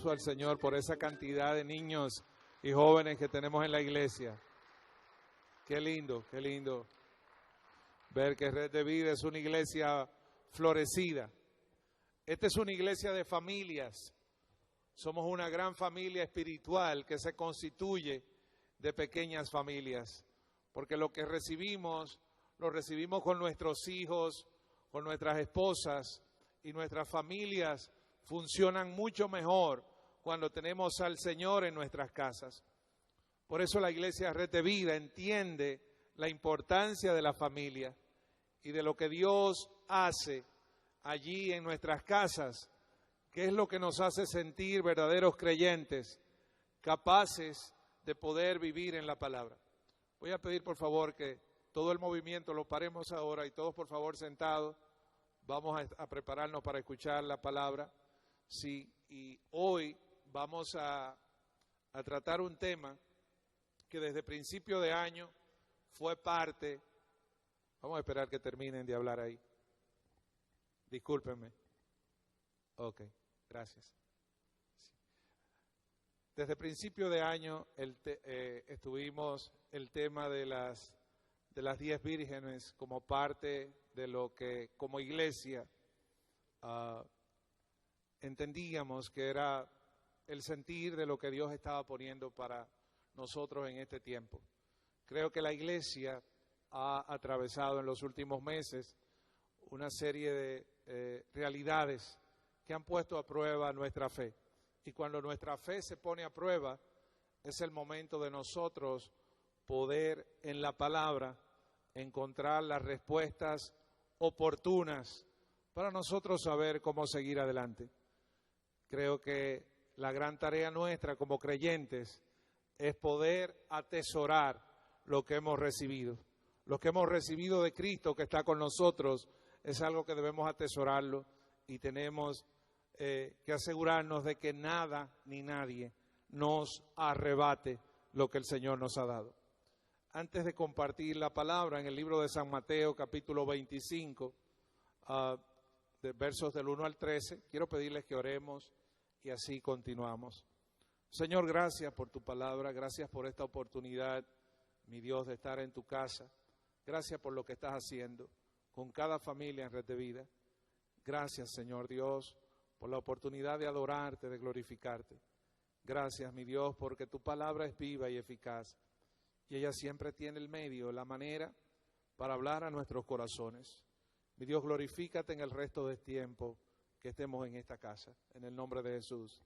aplauso al Señor por esa cantidad de niños y jóvenes que tenemos en la iglesia. Qué lindo ver que Red de Vida es una iglesia florecida. Esta es una iglesia de familias. Somos una gran familia espiritual que se constituye de pequeñas familias, porque lo que recibimos, lo recibimos con nuestros hijos, con nuestras esposas, y nuestras familias funcionan mucho mejor cuando tenemos al Señor en nuestras casas. Por eso la iglesia Red de Vida entiende la importancia de la familia y de lo que Dios hace allí en nuestras casas, que es lo que nos hace sentir verdaderos creyentes, capaces de poder vivir en la palabra. Voy a pedir por favor que todo el movimiento lo paremos ahora y todos por favor sentados. Vamos a prepararnos para escuchar la palabra. Sí, y hoy vamos a tratar un tema que desde principio de año fue parte. Vamos a esperar que terminen de hablar ahí. Discúlpenme. Ok, gracias. Sí. Desde principio de año estuvimos el tema de las 10 vírgenes como parte de lo que como iglesia entendíamos que era el sentir de lo que Dios estaba poniendo para nosotros en este tiempo. Creo que la iglesia ha atravesado en los últimos meses una serie de realidades que han puesto a prueba nuestra fe. Y cuando nuestra fe se pone a prueba, es el momento de nosotros poder en la palabra encontrar las respuestas oportunas para nosotros saber cómo seguir adelante. Creo que la gran tarea nuestra como creyentes es poder atesorar lo que hemos recibido. Lo que hemos recibido de Cristo que está con nosotros es algo que debemos atesorarlo y tenemos que asegurarnos de que nada ni nadie nos arrebate lo que el Señor nos ha dado. Antes de compartir la palabra en el libro de San Mateo, capítulo 25, de versos del 1 al 13, quiero pedirles que oremos y así continuamos. Señor, gracias por tu palabra, gracias por esta oportunidad, mi Dios, de estar en tu casa. Gracias por lo que estás haciendo con cada familia en Red de Vida. Gracias, Señor Dios, por la oportunidad de adorarte, de glorificarte. Gracias, mi Dios, porque tu palabra es viva y eficaz. Y ella siempre tiene el medio, la manera para hablar a nuestros corazones. Mi Dios, glorifícate en el resto del tiempo que estemos en esta casa. En el nombre de Jesús.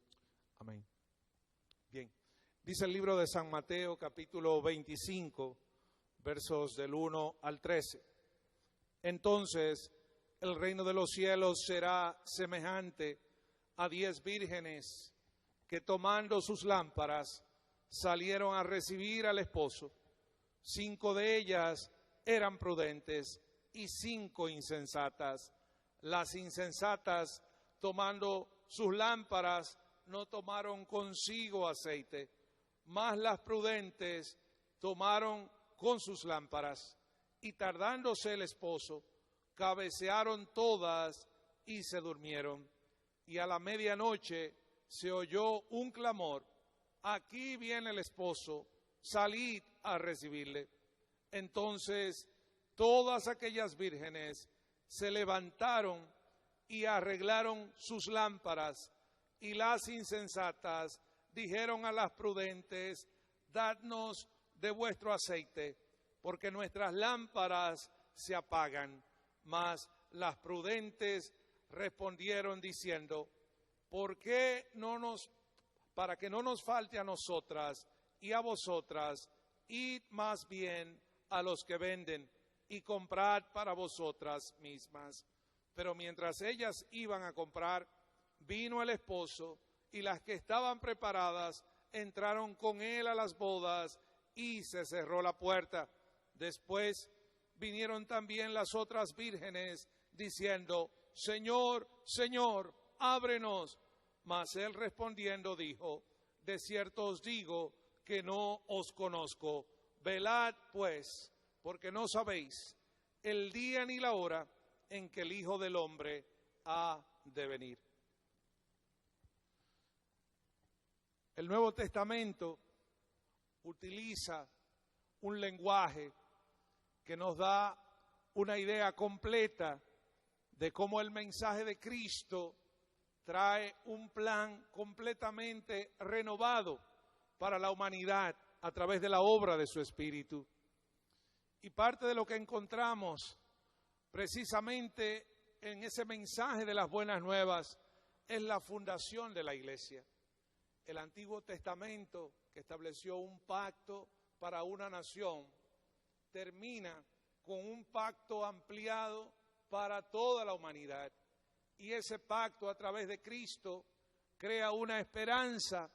Amén. Bien. Dice el libro de San Mateo, capítulo 25, versos del 1 al 13. Entonces, el reino de los cielos será semejante a 10 vírgenes que tomando sus lámparas salieron a recibir al esposo. 5 de ellas eran prudentes y 5 insensatas. Las insensatas, tomando sus lámparas, no tomaron consigo aceite, mas las prudentes tomaron con sus lámparas. Y tardándose el esposo, cabecearon todas y se durmieron. Y a la medianoche se oyó un clamor: aquí viene el esposo, salid a recibirle. Entonces todas aquellas vírgenes se levantaron y arreglaron sus lámparas, y las insensatas dijeron a las prudentes: dadnos de vuestro aceite, porque nuestras lámparas se apagan. Mas las prudentes respondieron diciendo: para que no nos falte a nosotras y a vosotras, id más bien a los que venden y comprad para vosotras mismas. Pero mientras ellas iban a comprar, vino el esposo, y las que estaban preparadas entraron con él a las bodas, y se cerró la puerta. Después vinieron también las otras vírgenes, diciendo: Señor, Señor, ábrenos. Mas él respondiendo dijo: de cierto os digo que no os conozco. Velad pues, porque no sabéis el día ni la hora en que el Hijo del Hombre ha de venir. El Nuevo Testamento utiliza un lenguaje que nos da una idea completa de cómo el mensaje de Cristo trae un plan completamente renovado para la humanidad a través de la obra de su Espíritu. Y parte de lo que encontramos precisamente en ese mensaje de las buenas nuevas es la fundación de la iglesia. El Antiguo Testamento, que estableció un pacto para una nación, termina con un pacto ampliado para toda la humanidad. Y ese pacto a través de Cristo crea una esperanza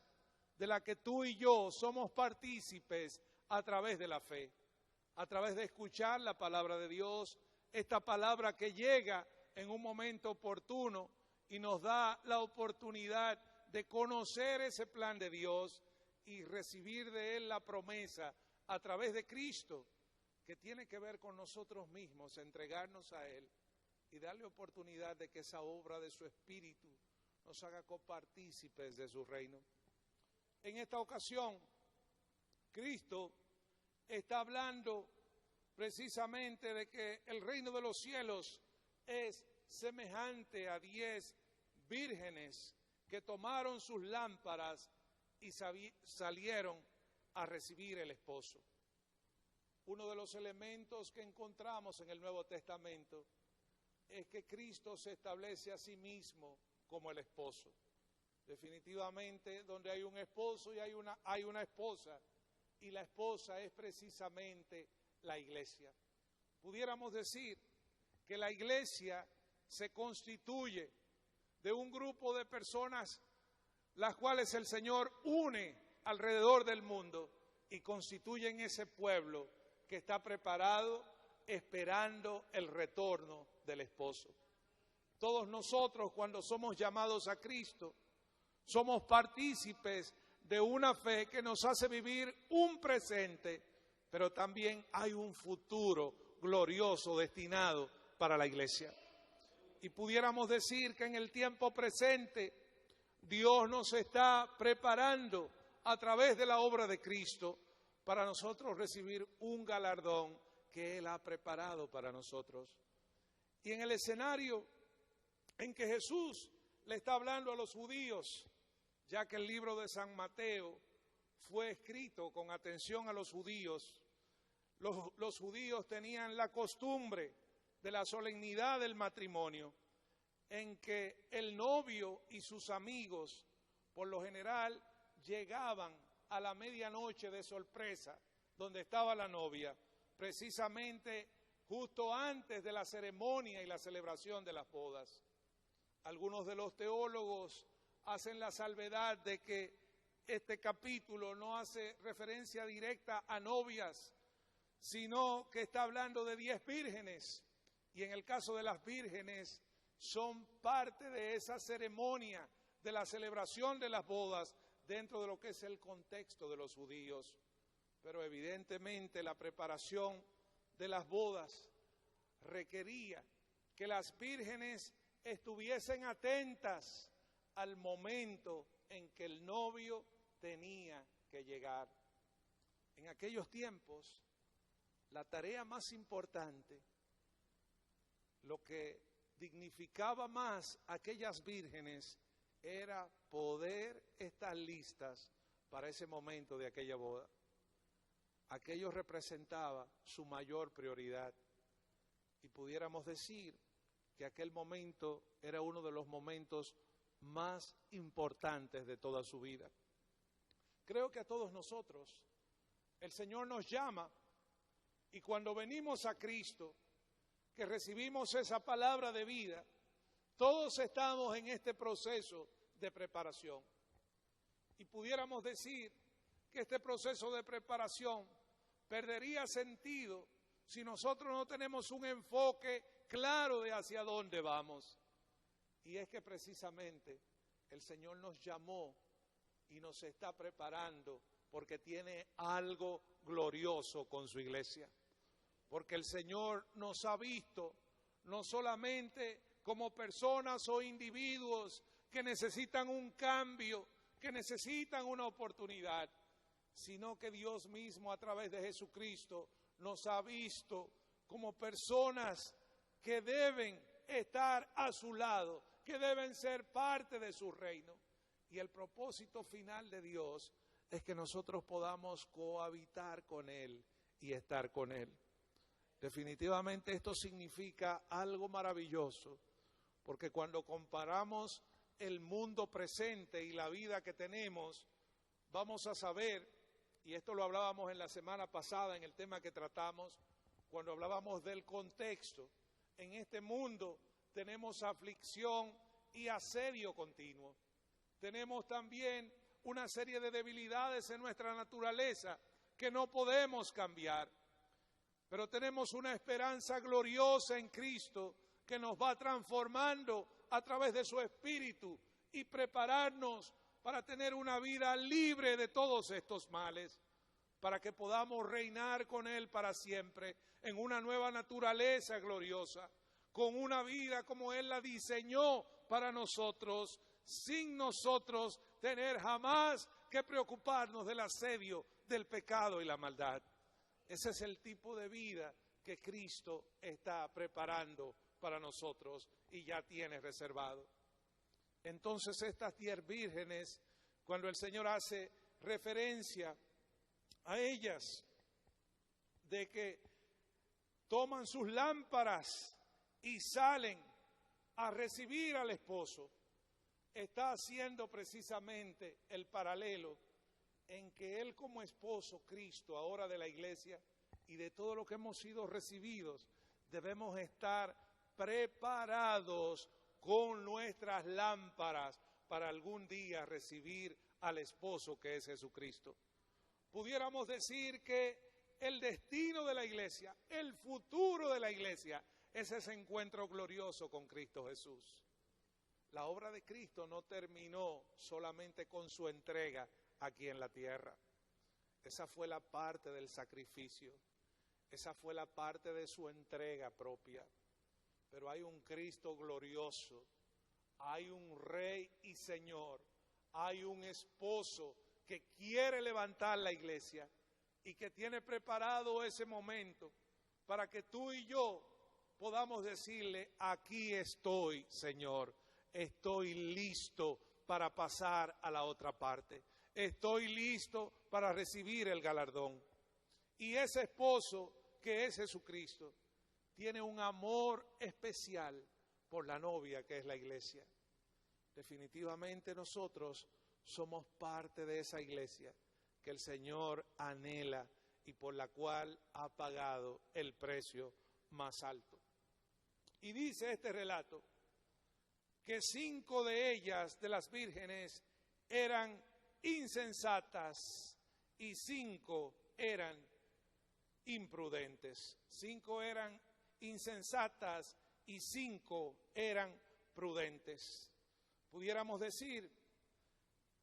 de la que tú y yo somos partícipes a través de la fe, a través de escuchar la palabra de Dios, esta palabra que llega en un momento oportuno y nos da la oportunidad de conocer ese plan de Dios y recibir de Él la promesa a través de Cristo, que tiene que ver con nosotros mismos, entregarnos a Él y darle oportunidad de que esa obra de su Espíritu nos haga copartícipes de su reino. En esta ocasión, Cristo está hablando precisamente de que el reino de los cielos es semejante a 10 vírgenes que tomaron sus lámparas y salieron a recibir el esposo. Uno de los elementos que encontramos en el Nuevo Testamento es que Cristo se establece a sí mismo como el esposo. Definitivamente, donde hay un esposo y hay una esposa, y la esposa es precisamente la iglesia. Pudiéramos decir que la iglesia se constituye de un grupo de personas las cuales el Señor une alrededor del mundo y constituyen ese pueblo que está preparado esperando el retorno del esposo. Todos nosotros, cuando somos llamados a Cristo, somos partícipes de una fe que nos hace vivir un presente, pero también hay un futuro glorioso destinado para la iglesia. Y pudiéramos decir que en el tiempo presente Dios nos está preparando a través de la obra de Cristo para nosotros recibir un galardón que Él ha preparado para nosotros. Y en el escenario en que Jesús le está hablando a los judíos, ya que el libro de San Mateo fue escrito con atención a los judíos, los judíos tenían la costumbre de la solemnidad del matrimonio, en que el novio y sus amigos, por lo general, llegaban a la medianoche de sorpresa, donde estaba la novia, precisamente justo antes de la ceremonia y la celebración de las bodas. Algunos de los teólogos hacen la salvedad de que este capítulo no hace referencia directa a novias, sino que está hablando de 10 vírgenes, y en el caso de las vírgenes son parte de esa ceremonia de la celebración de las bodas dentro de lo que es el contexto de los judíos. Pero evidentemente la preparación de las bodas requería que las vírgenes estuviesen atentas al momento en que el novio tenía que llegar. En aquellos tiempos, la tarea más importante, lo que dignificaba más a aquellas vírgenes, era poder estar listas para ese momento de aquella boda. Aquello representaba su mayor prioridad. Y pudiéramos decir que aquel momento era uno de los momentos más importantes de toda su vida. Creo que a todos nosotros el Señor nos llama, y cuando venimos a Cristo, que recibimos esa palabra de vida, todos estamos en este proceso de preparación. Y pudiéramos decir que este proceso de preparación perdería sentido si nosotros no tenemos un enfoque claro de hacia dónde vamos. Y es que precisamente el Señor nos llamó y nos está preparando porque tiene algo glorioso con su iglesia. Porque el Señor nos ha visto no solamente como personas o individuos que necesitan un cambio, que necesitan una oportunidad, sino que Dios mismo a través de Jesucristo nos ha visto como personas que deben estar a su lado, que deben ser parte de su reino. Y el propósito final de Dios es que nosotros podamos cohabitar con Él y estar con Él. Definitivamente esto significa algo maravilloso, porque cuando comparamos el mundo presente y la vida que tenemos, vamos a saber, y esto lo hablábamos en la semana pasada en el tema que tratamos, cuando hablábamos del contexto. En este mundo tenemos aflicción y asedio continuo. Tenemos también una serie de debilidades en nuestra naturaleza que no podemos cambiar. Pero tenemos una esperanza gloriosa en Cristo que nos va transformando a través de su Espíritu y prepararnos para tener una vida libre de todos estos males, para que podamos reinar con Él para siempre en una nueva naturaleza gloriosa, con una vida como Él la diseñó para nosotros, sin nosotros tener jamás que preocuparnos del asedio del pecado y la maldad. Ese es el tipo de vida que Cristo está preparando para nosotros y ya tiene reservado. Entonces estas 10 vírgenes, cuando el Señor hace referencia a ellas, de que toman sus lámparas y salen a recibir al esposo, está haciendo precisamente el paralelo en que Él como esposo, Cristo, ahora de la iglesia y de todo lo que hemos sido recibidos, debemos estar preparados con nuestras lámparas para algún día recibir al esposo que es Jesucristo. Pudiéramos decir que el destino de la iglesia, el futuro de la iglesia, es ese encuentro glorioso con Cristo Jesús. La obra de Cristo no terminó solamente con su entrega aquí en la tierra. Esa fue la parte del sacrificio, esa fue la parte de su entrega propia. Pero hay un Cristo glorioso, hay un Rey y Señor, hay un esposo que quiere levantar la iglesia y que tiene preparado ese momento para que tú y yo podamos decirle: aquí estoy, Señor, estoy listo para pasar a la otra parte. Estoy listo para recibir el galardón. Y ese esposo, que es Jesucristo, tiene un amor especial por la novia, que es la iglesia. Definitivamente nosotros somos parte de esa iglesia que el Señor anhela y por la cual ha pagado el precio más alto. Y dice este relato que 5 de ellas, de las vírgenes, eran insensatas y 5 eran imprudentes. 5 eran insensatas y 5 eran prudentes. Pudiéramos decir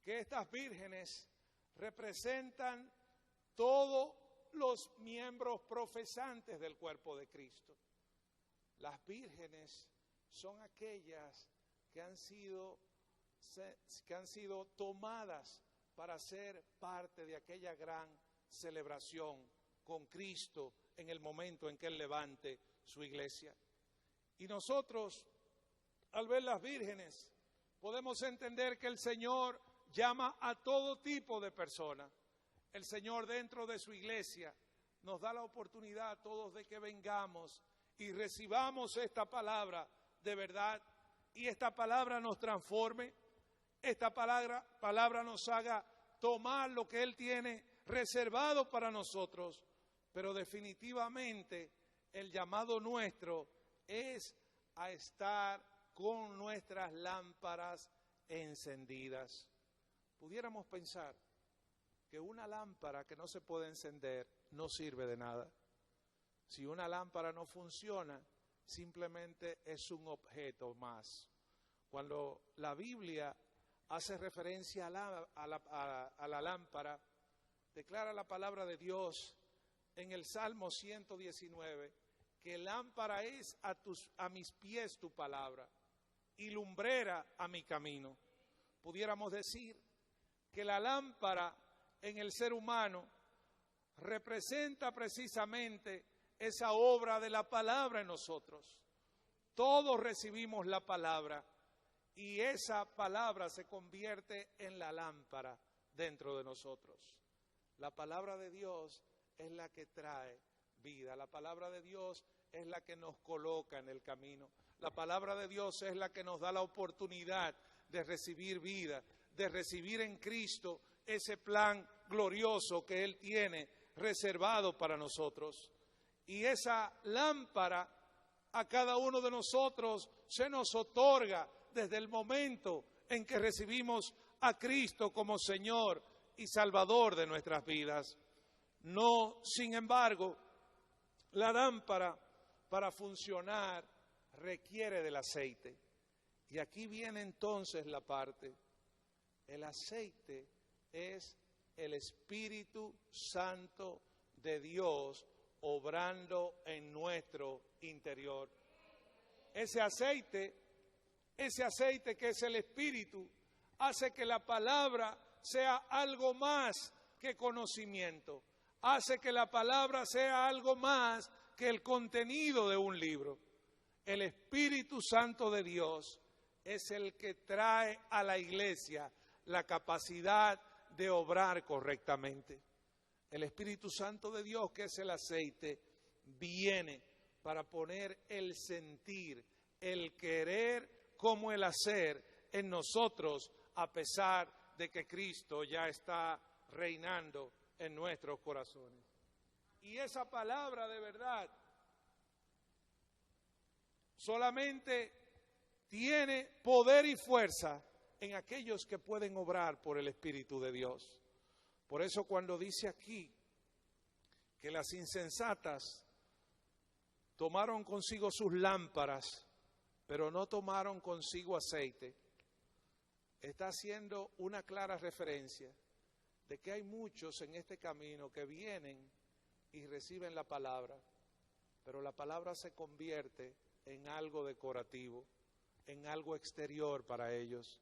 que estas vírgenes representan todos los miembros profesantes del cuerpo de Cristo. Las vírgenes son aquellas que han sido tomadas para ser parte de aquella gran celebración con Cristo en el momento en que Él levante su iglesia. Y nosotros, al ver las vírgenes, podemos entender que el Señor llama a todo tipo de personas. El Señor, dentro de su iglesia, nos da la oportunidad a todos de que vengamos y recibamos esta palabra de verdad, y esta palabra nos transforme, esta palabra nos haga tomar lo que Él tiene reservado para nosotros. Pero definitivamente el llamado nuestro es a estar con nuestras lámparas encendidas. Pudiéramos pensar que una lámpara que no se puede encender no sirve de nada. Si una lámpara no funciona, simplemente es un objeto más. Cuando la Biblia hace referencia a la lámpara, declara la palabra de Dios en el Salmo 119, que lámpara es a mis pies tu palabra y lumbrera a mi camino. Pudiéramos decir que la lámpara en el ser humano representa precisamente esa obra de la palabra en nosotros. Todos recibimos la palabra y esa palabra se convierte en la lámpara dentro de nosotros. La palabra de Dios es la que trae vida. La palabra de Dios es la que nos coloca en el camino. La palabra de Dios es la que nos da la oportunidad de recibir vida, de recibir en Cristo ese plan glorioso que Él tiene reservado para nosotros. Y esa lámpara a cada uno de nosotros se nos otorga desde el momento en que recibimos a Cristo como Señor y Salvador de nuestras vidas. No, sin embargo, la lámpara para funcionar requiere del aceite. Y aquí viene entonces la parte. El aceite es el Espíritu Santo de Dios obrando en nuestro interior. Ese aceite que es el Espíritu, hace que la palabra sea algo más que conocimiento. Hace que la palabra sea algo más que el contenido de un libro. El Espíritu Santo de Dios es el que trae a la iglesia la capacidad de obrar correctamente. El Espíritu Santo de Dios, que es el aceite, viene para poner el sentir, el querer como el hacer en nosotros, a pesar de que Cristo ya está reinando en nuestros corazones. Y esa palabra de verdad solamente tiene poder y fuerza en aquellos que pueden obrar por el Espíritu de Dios. Por eso cuando dice aquí que las insensatas tomaron consigo sus lámparas, pero no tomaron consigo aceite, está haciendo una clara referencia de que hay muchos en este camino que vienen y reciben la palabra, pero la palabra se convierte en algo decorativo, en algo exterior para ellos.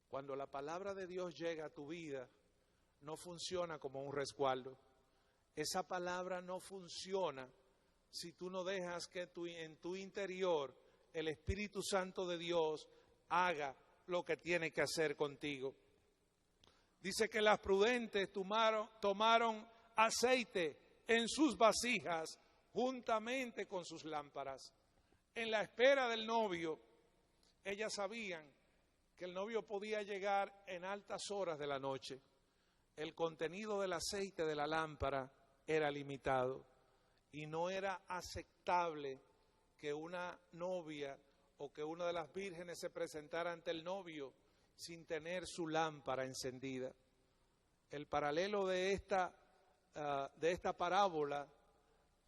Cuando la palabra de Dios llega a tu vida, no funciona como un resguardo. Esa palabra no funciona si tú no dejas que en tu interior el Espíritu Santo de Dios haga lo que tiene que hacer contigo. Dice que las prudentes tomaron aceite en sus vasijas juntamente con sus lámparas. En la espera del novio, ellas sabían que el novio podía llegar en altas horas de la noche. El contenido del aceite de la lámpara era limitado y no era aceptable que una novia o que una de las vírgenes se presentara ante el novio sin tener su lámpara encendida. El paralelo de esta parábola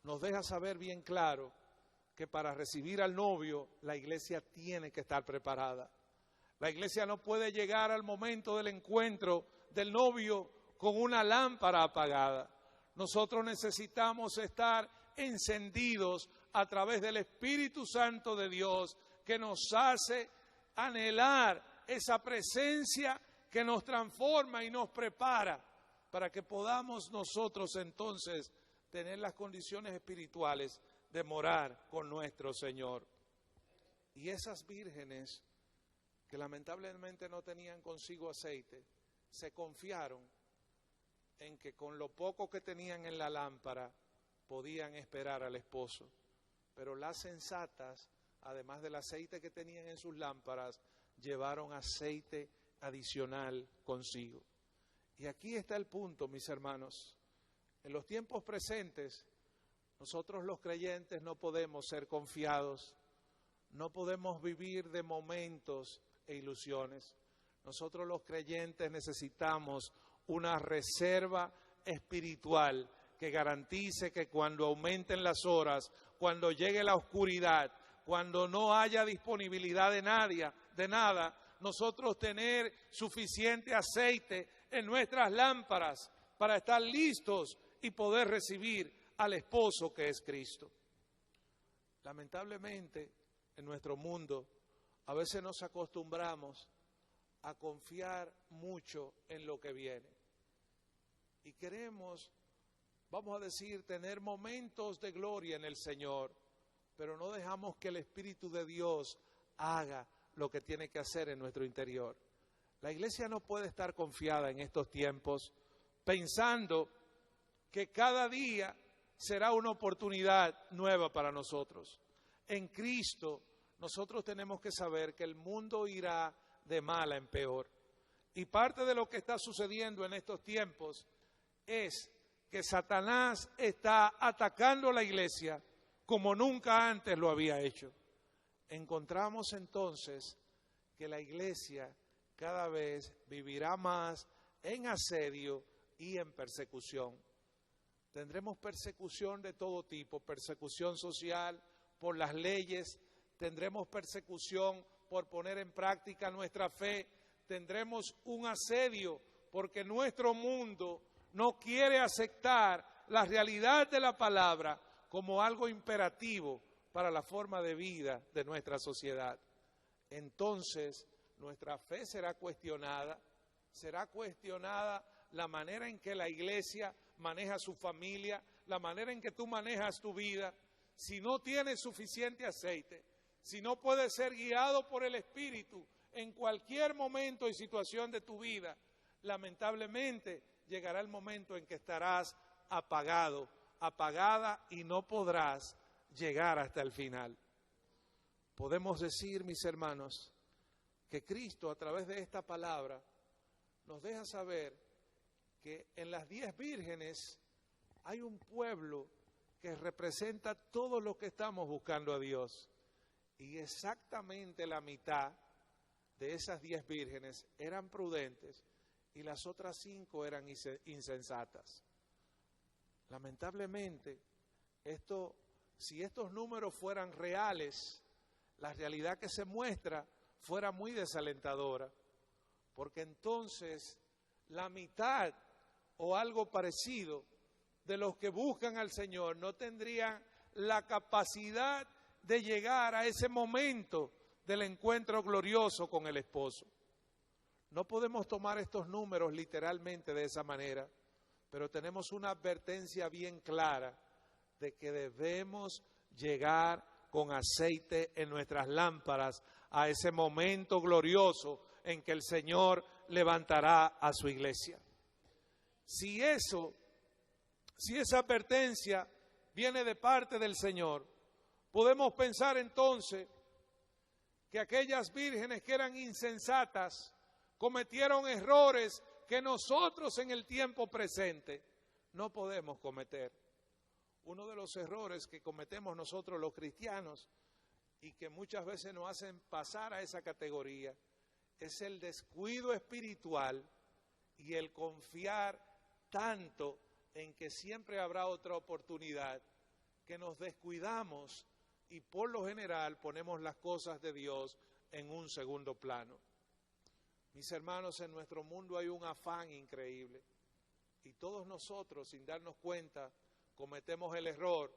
nos deja saber bien claro que para recibir al novio la iglesia tiene que estar preparada. La iglesia no puede llegar al momento del encuentro del novio con una lámpara apagada. Nosotros necesitamos estar encendidos a través del Espíritu Santo de Dios, que nos hace anhelar esa presencia que nos transforma y nos prepara para que podamos nosotros entonces tener las condiciones espirituales de morar con nuestro Señor. Y esas vírgenes que lamentablemente no tenían consigo aceite, se confiaron en que con lo poco que tenían en la lámpara podían esperar al esposo. Pero las sensatas, además del aceite que tenían en sus lámparas, llevaron aceite adicional consigo. Y aquí está el punto, mis hermanos. En los tiempos presentes, nosotros los creyentes no podemos ser confiados, no podemos vivir de momentos e ilusiones. Nosotros los creyentes necesitamos una reserva espiritual que garantice que cuando aumenten las horas, cuando llegue la oscuridad, cuando no haya disponibilidad de nada, nosotros tener suficiente aceite en nuestras lámparas para estar listos y poder recibir al esposo que es Cristo. Lamentablemente, en nuestro mundo, a veces nos acostumbramos a confiar mucho en lo que viene. Y queremos, vamos a decir, tener momentos de gloria en el Señor, pero no dejamos que el Espíritu de Dios haga lo que tiene que hacer en nuestro interior. La iglesia no puede estar confiada en estos tiempos pensando que cada día será una oportunidad nueva para nosotros. En Cristo nosotros tenemos que saber que el mundo irá de mal en peor. Y parte de lo que está sucediendo en estos tiempos es que Satanás está atacando a la iglesia como nunca antes lo había hecho. Encontramos entonces que la iglesia cada vez vivirá más en asedio y en persecución. Tendremos persecución de todo tipo, persecución social por las leyes, tendremos persecución por poner en práctica nuestra fe, tendremos un asedio porque nuestro mundo no quiere aceptar la realidad de la palabra como algo imperativo para la forma de vida de nuestra sociedad. Entonces, nuestra fe será cuestionada la manera en que la iglesia maneja su familia, la manera en que tú manejas tu vida. Si no tienes suficiente aceite, si no puedes ser guiado por el Espíritu en cualquier momento y situación de tu vida, lamentablemente llegará el momento en que estarás apagado, apagada y no podrás llegar hasta el final. Podemos decir, mis hermanos, que Cristo a través de esta palabra nos deja saber que en las 10 vírgenes hay un pueblo que representa todo lo que estamos buscando a Dios. Y exactamente la mitad de esas 10 vírgenes eran prudentes y las otras 5 eran insensatas. Lamentablemente, si estos números fueran reales, la realidad que se muestra fuera muy desalentadora, porque entonces la mitad o algo parecido de los que buscan al Señor no tendrían la capacidad de llegar a ese momento del encuentro glorioso con el esposo. No podemos tomar estos números literalmente de esa manera, pero tenemos una advertencia bien clara de que debemos llegar con aceite en nuestras lámparas a ese momento glorioso en que el Señor levantará a su iglesia. Si esa advertencia viene de parte del Señor, podemos pensar entonces que aquellas vírgenes que eran insensatas cometieron errores que nosotros en el tiempo presente no podemos cometer. Uno de los errores que cometemos nosotros los cristianos y que muchas veces nos hacen pasar a esa categoría es el descuido espiritual y el confiar tanto en que siempre habrá otra oportunidad, que nos descuidamos y por lo general ponemos las cosas de Dios en un segundo plano. Mis hermanos, en nuestro mundo hay un afán increíble y todos nosotros, sin darnos cuenta, cometemos el error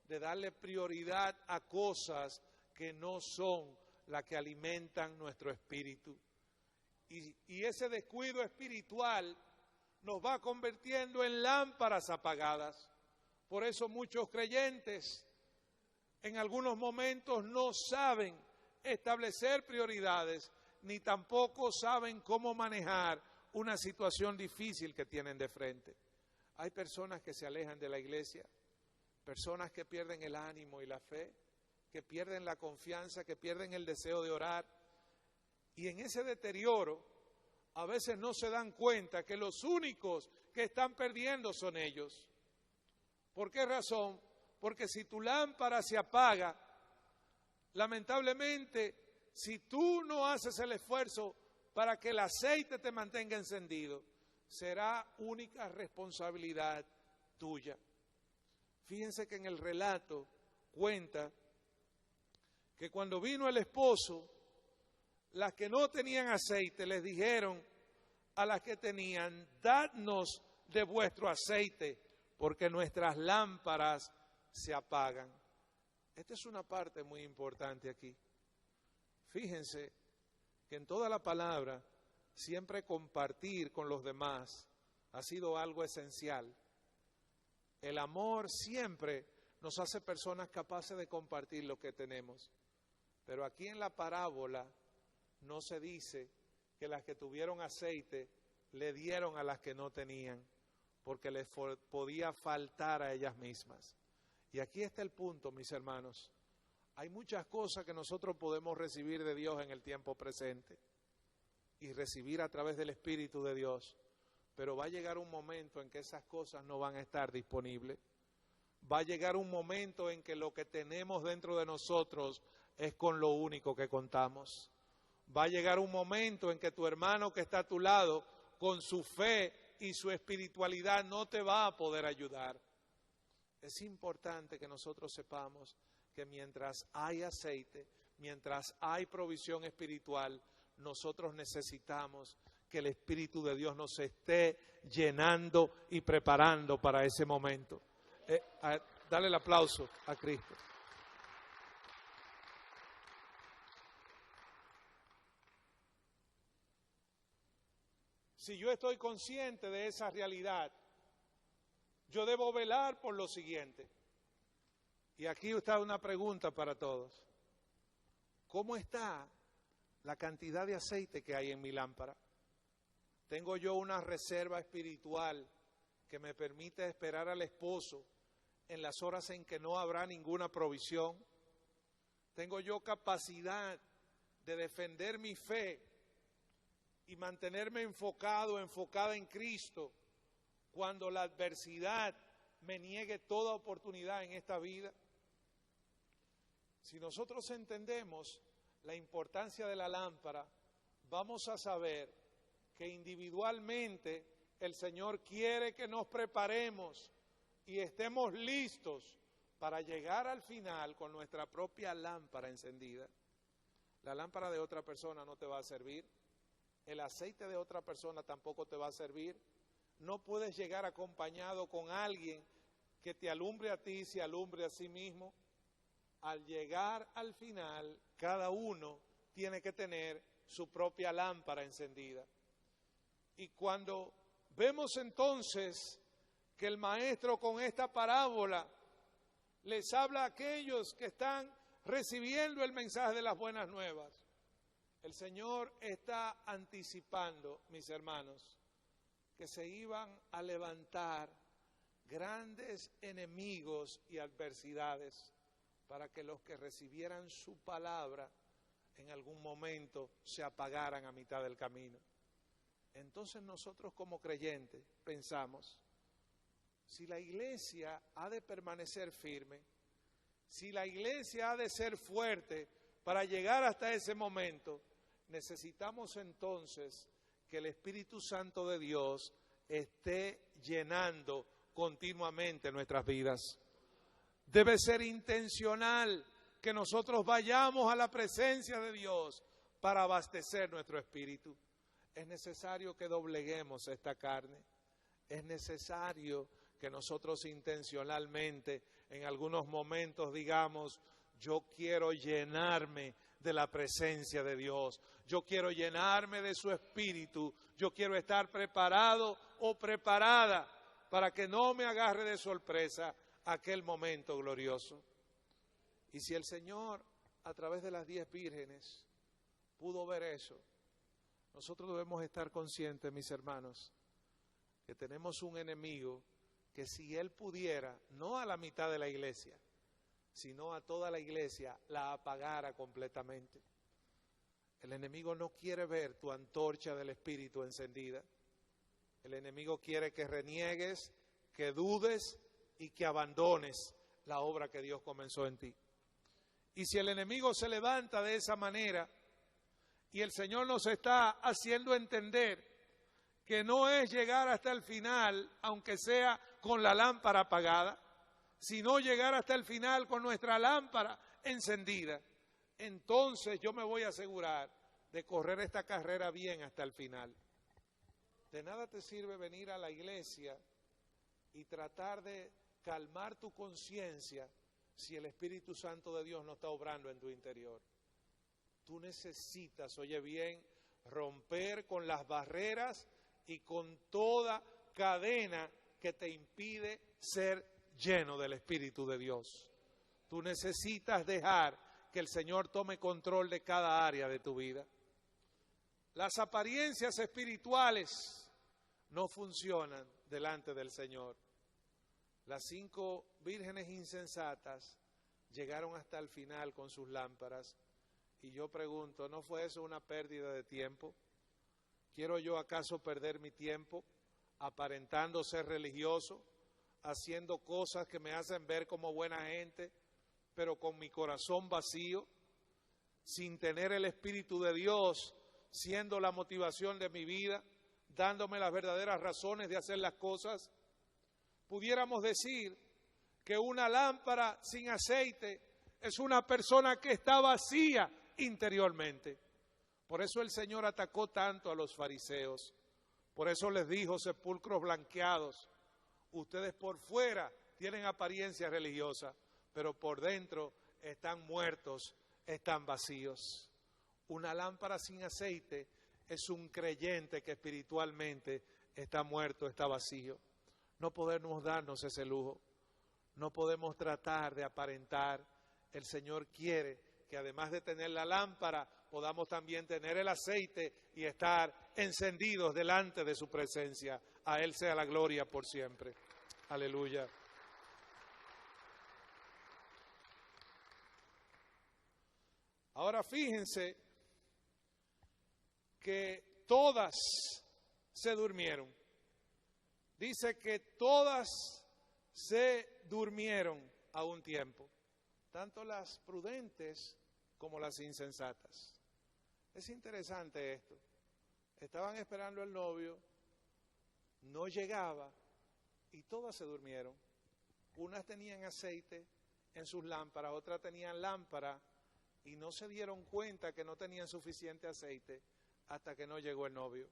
de darle prioridad a cosas que no son las que alimentan nuestro espíritu. Y ese descuido espiritual nos va convirtiendo en lámparas apagadas. Por eso muchos creyentes en algunos momentos no saben establecer prioridades, ni tampoco saben cómo manejar una situación difícil que tienen de frente. Hay personas que se alejan de la iglesia, personas que pierden el ánimo y la fe, que pierden la confianza, que pierden el deseo de orar. Y en ese deterioro, a veces no se dan cuenta que los únicos que están perdiendo son ellos. ¿Por qué razón? Porque si tu lámpara se apaga, lamentablemente, si tú no haces el esfuerzo para que el aceite te mantenga encendido, será única responsabilidad tuya. Fíjense que en el relato cuenta que cuando vino el esposo, las que no tenían aceite les dijeron a las que tenían: dadnos de vuestro aceite, porque nuestras lámparas se apagan. Esta es una parte muy importante aquí. Fíjense que en toda la palabra siempre compartir con los demás ha sido algo esencial. El amor siempre nos hace personas capaces de compartir lo que tenemos. Pero aquí en la parábola no se dice que las que tuvieron aceite le dieron a las que no tenían, porque les podía faltar a ellas mismas. Y aquí está el punto, mis hermanos. Hay muchas cosas que nosotros podemos recibir de Dios en el tiempo presente y recibir a través del Espíritu de Dios, pero va a llegar un momento en que esas cosas no van a estar disponibles. Va a llegar un momento en que lo que tenemos dentro de nosotros es con lo único que contamos. Va a llegar un momento en que tu hermano que está a tu lado, con su fe y su espiritualidad, no te va a poder ayudar. Es importante que nosotros sepamos que mientras hay aceite, mientras hay provisión espiritual, nosotros necesitamos que el Espíritu de Dios nos esté llenando y preparando para ese momento. Dale el aplauso a Cristo. Si yo estoy consciente de esa realidad, yo debo velar por lo siguiente. Y aquí está una pregunta para todos. ¿Cómo está la cantidad de aceite que hay en mi lámpara? ¿Tengo yo una reserva espiritual que me permite esperar al esposo en las horas en que no habrá ninguna provisión? ¿Tengo yo capacidad de defender mi fe y mantenerme enfocada en Cristo cuando la adversidad me niegue toda oportunidad en esta vida? Si nosotros entendemos la importancia de la lámpara, vamos a saber que individualmente el Señor quiere que nos preparemos y estemos listos para llegar al final con nuestra propia lámpara encendida. La lámpara de otra persona no te va a servir, el aceite de otra persona tampoco te va a servir. No puedes llegar acompañado con alguien que te alumbre a ti y se alumbre a sí mismo. Al llegar al final, cada uno tiene que tener su propia lámpara encendida. Y cuando vemos entonces que el maestro con esta parábola les habla a aquellos que están recibiendo el mensaje de las buenas nuevas, el Señor está anticipando, mis hermanos, que se iban a levantar grandes enemigos y adversidades para que los que recibieran su palabra en algún momento se apagaran a mitad del camino. Entonces nosotros como creyentes pensamos, si la iglesia ha de permanecer firme, si la iglesia ha de ser fuerte para llegar hasta ese momento, necesitamos entonces que el Espíritu Santo de Dios esté llenando continuamente nuestras vidas. Debe ser intencional que nosotros vayamos a la presencia de Dios para abastecer nuestro espíritu. Es necesario que dobleguemos esta carne. Es necesario que nosotros intencionalmente en algunos momentos digamos, yo quiero llenarme de la presencia de Dios. Yo quiero llenarme de su espíritu. Yo quiero estar preparado o preparada para que no me agarre de sorpresa aquel momento glorioso. Y si el Señor, a través de las 10 vírgenes, pudo ver eso, nosotros debemos estar conscientes, mis hermanos, que tenemos un enemigo que si él pudiera, no a la mitad de la iglesia, sino a toda la iglesia, la apagara completamente. El enemigo no quiere ver tu antorcha del Espíritu encendida. El enemigo quiere que reniegues, que dudes y que abandones la obra que Dios comenzó en ti. Y si el enemigo se levanta de esa manera y el Señor nos está haciendo entender que no es llegar hasta el final, aunque sea con la lámpara apagada, sino llegar hasta el final con nuestra lámpara encendida, entonces yo me voy a asegurar de correr esta carrera bien hasta el final. De nada te sirve venir a la iglesia y tratar de calmar tu conciencia si el Espíritu Santo de Dios no está obrando en tu interior. Tú necesitas, oye bien, romper con las barreras y con toda cadena que te impide ser lleno del Espíritu de Dios. Tú necesitas dejar que el Señor tome control de cada área de tu vida. Las apariencias espirituales no funcionan delante del Señor. Las 5 vírgenes insensatas llegaron hasta el final con sus lámparas. Y yo pregunto, ¿no fue eso una pérdida de tiempo? ¿Quiero yo acaso perder mi tiempo aparentando ser religioso, haciendo cosas que me hacen ver como buena gente, pero con mi corazón vacío, sin tener el Espíritu de Dios siendo la motivación de mi vida, dándome las verdaderas razones de hacer las cosas? Pudiéramos decir que una lámpara sin aceite es una persona que está vacía interiormente. Por eso el Señor atacó tanto a los fariseos. Por eso les dijo, sepulcros blanqueados, ustedes por fuera tienen apariencia religiosa, pero por dentro están muertos, están vacíos. Una lámpara sin aceite es un creyente que espiritualmente está muerto, está vacío. No podemos darnos ese lujo, no podemos tratar de aparentar. El Señor quiere que además de tener la lámpara, podamos también tener el aceite y estar encendidos delante de su presencia. A Él sea la gloria por siempre. Aleluya. Ahora fíjense que todas se durmieron. Dice que todas se durmieron a un tiempo, tanto las prudentes como las insensatas. Es interesante esto. Estaban esperando al novio, no llegaba y todas se durmieron. Unas tenían aceite en sus lámparas, otras tenían lámpara y no se dieron cuenta que no tenían suficiente aceite hasta que no llegó el novio.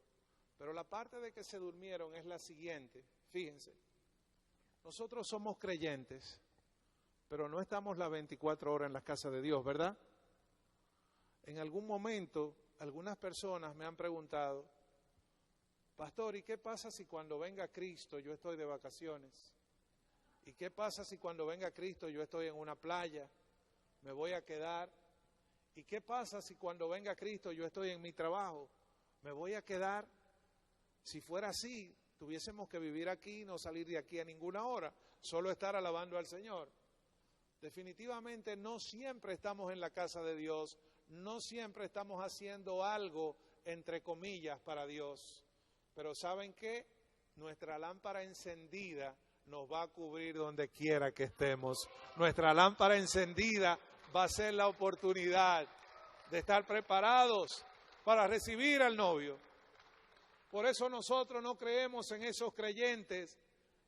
Pero la parte de que se durmieron es la siguiente, fíjense. Nosotros somos creyentes, pero no estamos las 24 horas en la casa de Dios, ¿verdad? En algún momento, algunas personas me han preguntado, pastor, ¿y qué pasa si cuando venga Cristo yo estoy de vacaciones? ¿Y qué pasa si cuando venga Cristo yo estoy en una playa? ¿Me voy a quedar? ¿Y qué pasa si cuando venga Cristo yo estoy en mi trabajo? ¿Me voy a quedar? Si fuera así, tuviésemos que vivir aquí y no salir de aquí a ninguna hora, solo estar alabando al Señor. Definitivamente no siempre estamos en la casa de Dios, no siempre estamos haciendo algo, entre comillas, para Dios. Pero ¿saben qué? Nuestra lámpara encendida nos va a cubrir donde quiera que estemos. Nuestra lámpara encendida va a ser la oportunidad de estar preparados para recibir al novio. Por eso nosotros no creemos en esos creyentes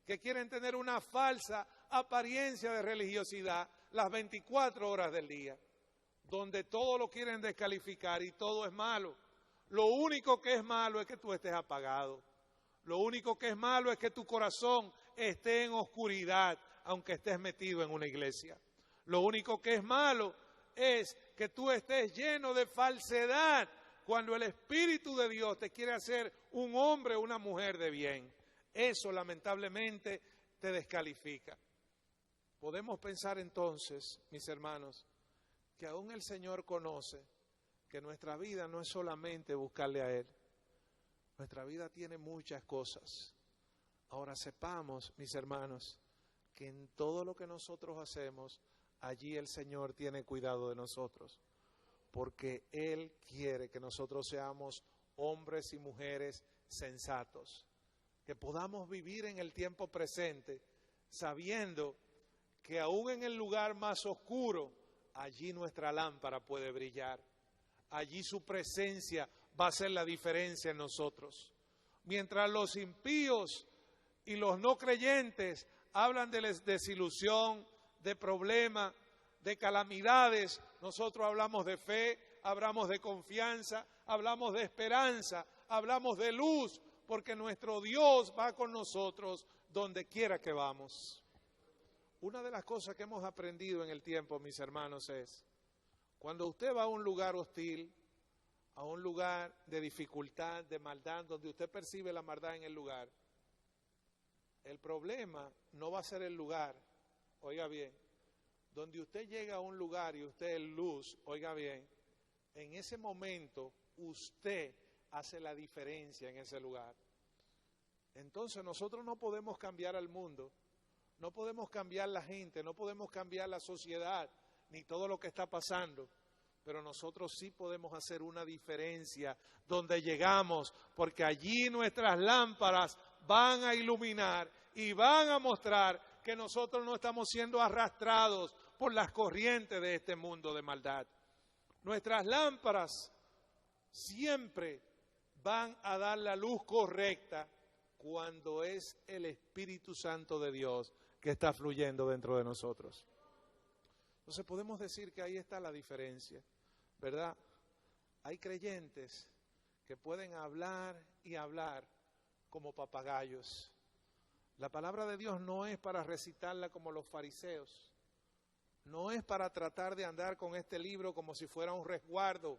que quieren tener una falsa apariencia de religiosidad las 24 horas del día, donde todo lo quieren descalificar y todo es malo. Lo único que es malo es que tú estés apagado. Lo único que es malo es que tu corazón esté en oscuridad, aunque estés metido en una iglesia. Lo único que es malo es que tú estés lleno de falsedad, cuando el Espíritu de Dios te quiere hacer un hombre o una mujer de bien. Eso lamentablemente te descalifica. Podemos pensar entonces, mis hermanos, que aún el Señor conoce que nuestra vida no es solamente buscarle a Él. Nuestra vida tiene muchas cosas. Ahora sepamos, mis hermanos, que en todo lo que nosotros hacemos, allí el Señor tiene cuidado de nosotros. Porque Él quiere que nosotros seamos hombres y mujeres sensatos, que podamos vivir en el tiempo presente, sabiendo que aún en el lugar más oscuro, allí nuestra lámpara puede brillar, allí su presencia va a hacer la diferencia en nosotros. Mientras los impíos y los no creyentes hablan de desilusión, de problemas, de calamidades, nosotros hablamos de fe, hablamos de confianza, hablamos de esperanza, hablamos de luz, porque nuestro Dios va con nosotros donde quiera que vamos. Una de las cosas que hemos aprendido en el tiempo, mis hermanos, es cuando usted va a un lugar hostil, a un lugar de dificultad, de maldad, donde usted percibe la maldad en el lugar, el problema no va a ser el lugar, oiga bien, donde usted llega a un lugar y usted es luz, oiga bien, en ese momento usted hace la diferencia en ese lugar. Entonces nosotros no podemos cambiar al mundo, no podemos cambiar la gente, no podemos cambiar la sociedad, ni todo lo que está pasando, pero nosotros sí podemos hacer una diferencia donde llegamos, porque allí nuestras lámparas van a iluminar y van a mostrar que nosotros no estamos siendo arrastrados por las corrientes de este mundo de maldad. Nuestras lámparas siempre van a dar la luz correcta cuando es el Espíritu Santo de Dios que está fluyendo dentro de nosotros. Entonces podemos decir que ahí está la diferencia, ¿verdad? Hay creyentes que pueden hablar y hablar como papagayos. La palabra de Dios no es para recitarla como los fariseos, no es para tratar de andar con este libro como si fuera un resguardo,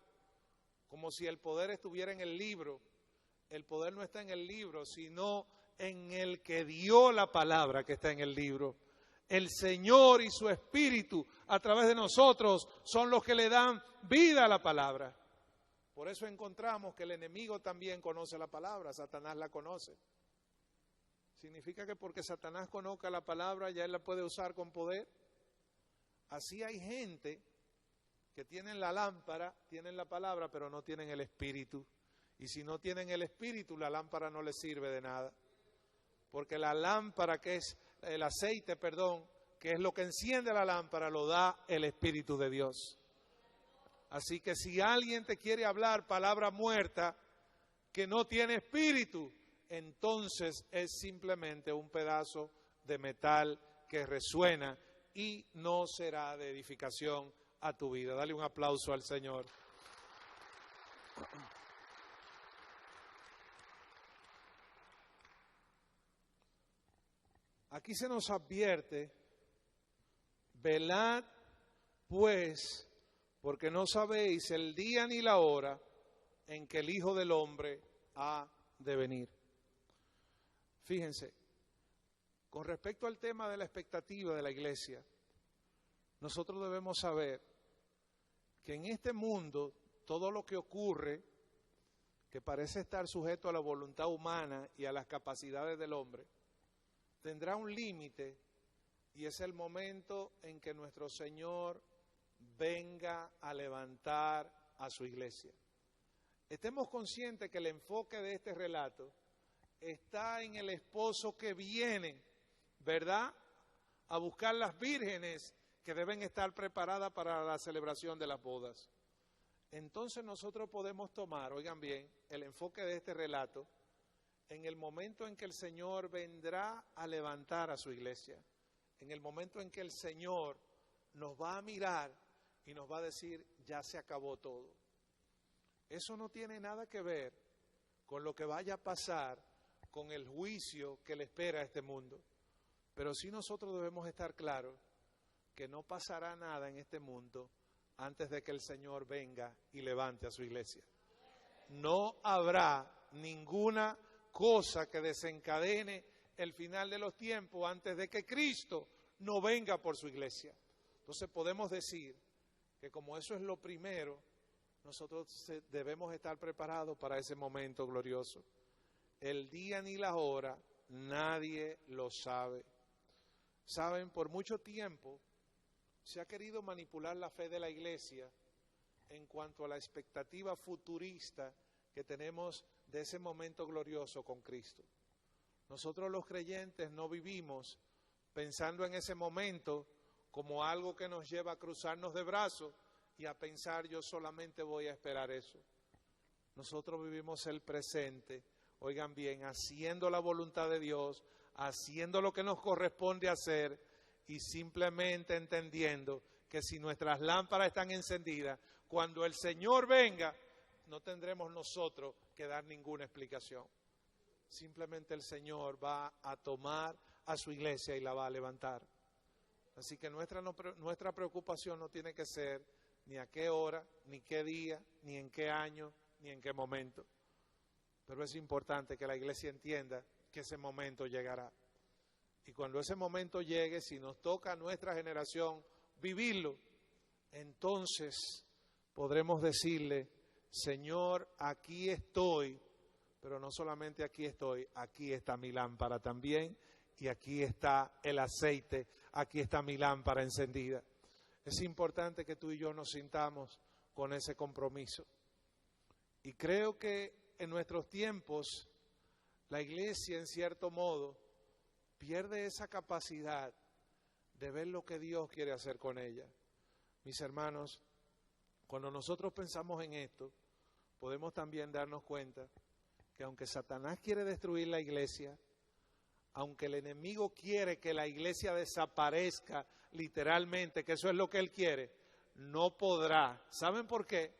como si el poder estuviera en el libro. El poder no está en el libro, sino en el que dio la palabra que está en el libro. El Señor y su Espíritu a través de nosotros son los que le dan vida a la palabra. Por eso encontramos que el enemigo también conoce la palabra, Satanás la conoce. ¿Significa que porque Satanás conozca la palabra ya él la puede usar con poder? Así hay gente que tienen la lámpara, tienen la palabra, pero no tienen el Espíritu. Y si no tienen el Espíritu, la lámpara no les sirve de nada. Porque la lámpara, que es el aceite, que es lo que enciende la lámpara, lo da el Espíritu de Dios. Así que si alguien te quiere hablar palabra muerta, que no tiene espíritu, entonces es simplemente un pedazo de metal que resuena y no será de edificación a tu vida. Dale un aplauso al Señor. Aquí se nos advierte, velad pues, porque no sabéis el día ni la hora en que el Hijo del Hombre ha de venir. Fíjense, con respecto al tema de la expectativa de la iglesia, nosotros debemos saber que en este mundo todo lo que ocurre, que parece estar sujeto a la voluntad humana y a las capacidades del hombre, tendrá un límite y es el momento en que nuestro Señor venga a levantar a su iglesia. Estemos conscientes que el enfoque de este relato está en el esposo que viene, ¿verdad?, a buscar las vírgenes que deben estar preparadas para la celebración de las bodas. Entonces nosotros podemos tomar, oigan bien, el enfoque de este relato en el momento en que el Señor vendrá a levantar a su iglesia, en el momento en que el Señor nos va a mirar y nos va a decir, ya se acabó todo. Eso no tiene nada que ver con lo que vaya a pasar con el juicio que le espera a este mundo. Pero sí nosotros debemos estar claros que no pasará nada en este mundo antes de que el Señor venga y levante a su iglesia. No habrá ninguna cosa que desencadene el final de los tiempos antes de que Cristo no venga por su iglesia. Entonces podemos decir que como eso es lo primero, nosotros debemos estar preparados para ese momento glorioso. El día ni la hora, nadie lo sabe. Saben, por mucho tiempo se ha querido manipular la fe de la iglesia en cuanto a la expectativa futurista que tenemos de ese momento glorioso con Cristo. Nosotros los creyentes no vivimos pensando en ese momento como algo que nos lleva a cruzarnos de brazos y a pensar yo solamente voy a esperar eso. Nosotros vivimos el presente, oigan bien, haciendo la voluntad de Dios, haciendo lo que nos corresponde hacer y simplemente entendiendo que si nuestras lámparas están encendidas, cuando el Señor venga, no tendremos nosotros que dar ninguna explicación. Simplemente el Señor va a tomar a su iglesia y la va a levantar. Así que nuestra preocupación no tiene que ser ni a qué hora, ni qué día, ni en qué año, ni en qué momento. Pero es importante que la iglesia entienda que ese momento llegará. Y cuando ese momento llegue, si nos toca a nuestra generación vivirlo, entonces podremos decirle, Señor, aquí estoy, pero no solamente aquí estoy, aquí está mi lámpara también, y aquí está el aceite, aquí está mi lámpara encendida. Es importante que tú y yo nos sintamos con ese compromiso. Y creo que en nuestros tiempos, la iglesia, en cierto modo, pierde esa capacidad de ver lo que Dios quiere hacer con ella. Mis hermanos, cuando nosotros pensamos en esto, podemos también darnos cuenta que aunque Satanás quiere destruir la iglesia, aunque el enemigo quiere que la iglesia desaparezca literalmente, que eso es lo que él quiere, no podrá. ¿Saben por qué?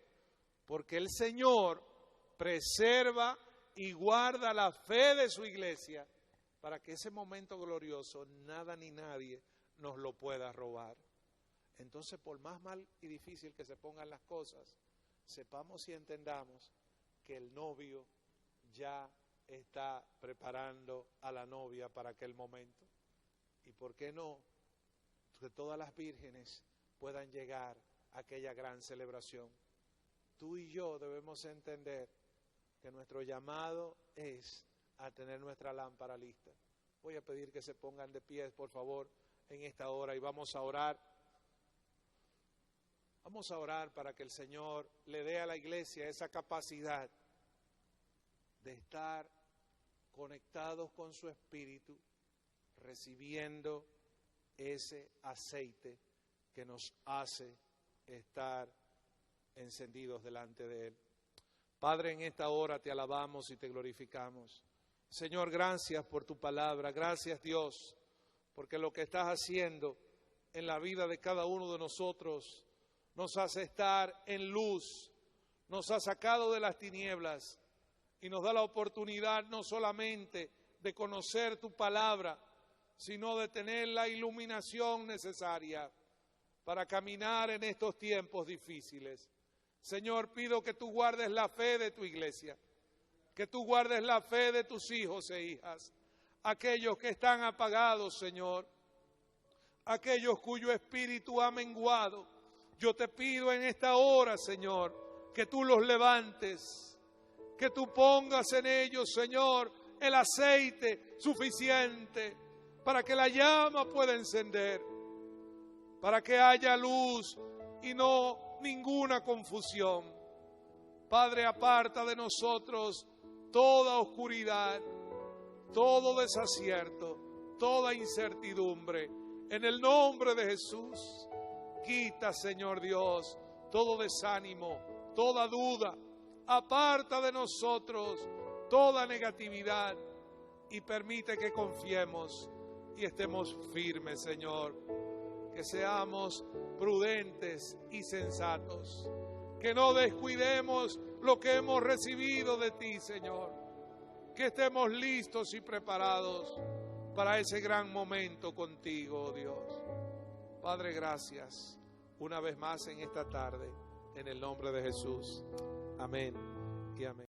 Porque el Señor preserva y guarda la fe de su iglesia para que ese momento glorioso nada ni nadie nos lo pueda robar. Entonces, por más mal y difícil que se pongan las cosas, sepamos y entendamos que el novio ya está preparando a la novia para aquel momento. ¿Y por qué no? Que todas las vírgenes puedan llegar a aquella gran celebración. Tú y yo debemos entender que nuestro llamado es a tener nuestra lámpara lista. Voy a pedir que se pongan de pie, por favor, en esta hora y vamos a orar. Vamos a orar para que el Señor le dé a la iglesia esa capacidad de estar conectados con su Espíritu, recibiendo ese aceite que nos hace estar encendidos delante de Él. Padre, en esta hora te alabamos y te glorificamos. Señor, gracias por tu palabra, gracias Dios, porque lo que estás haciendo en la vida de cada uno de nosotros nos hace estar en luz, nos ha sacado de las tinieblas y nos da la oportunidad no solamente de conocer tu palabra, sino de tener la iluminación necesaria para caminar en estos tiempos difíciles. Señor, pido que tú guardes la fe de tu iglesia, que tú guardes la fe de tus hijos e hijas, aquellos que están apagados, Señor, aquellos cuyo espíritu ha menguado. Yo te pido en esta hora, Señor, que tú los levantes, que tú pongas en ellos, Señor, el aceite suficiente para que la llama pueda encender, para que haya luz y no ninguna confusión. Padre, aparta de nosotros toda oscuridad, todo desacierto, toda incertidumbre. En el nombre de Jesús, quita, Señor Dios, todo desánimo, toda duda. Aparta de nosotros toda negatividad y permite que confiemos y estemos firmes, Señor. Que seamos prudentes y sensatos, que no descuidemos lo que hemos recibido de ti, Señor, que estemos listos y preparados para ese gran momento contigo, oh Dios. Padre, gracias una vez más en esta tarde, en el nombre de Jesús. Amén y amén.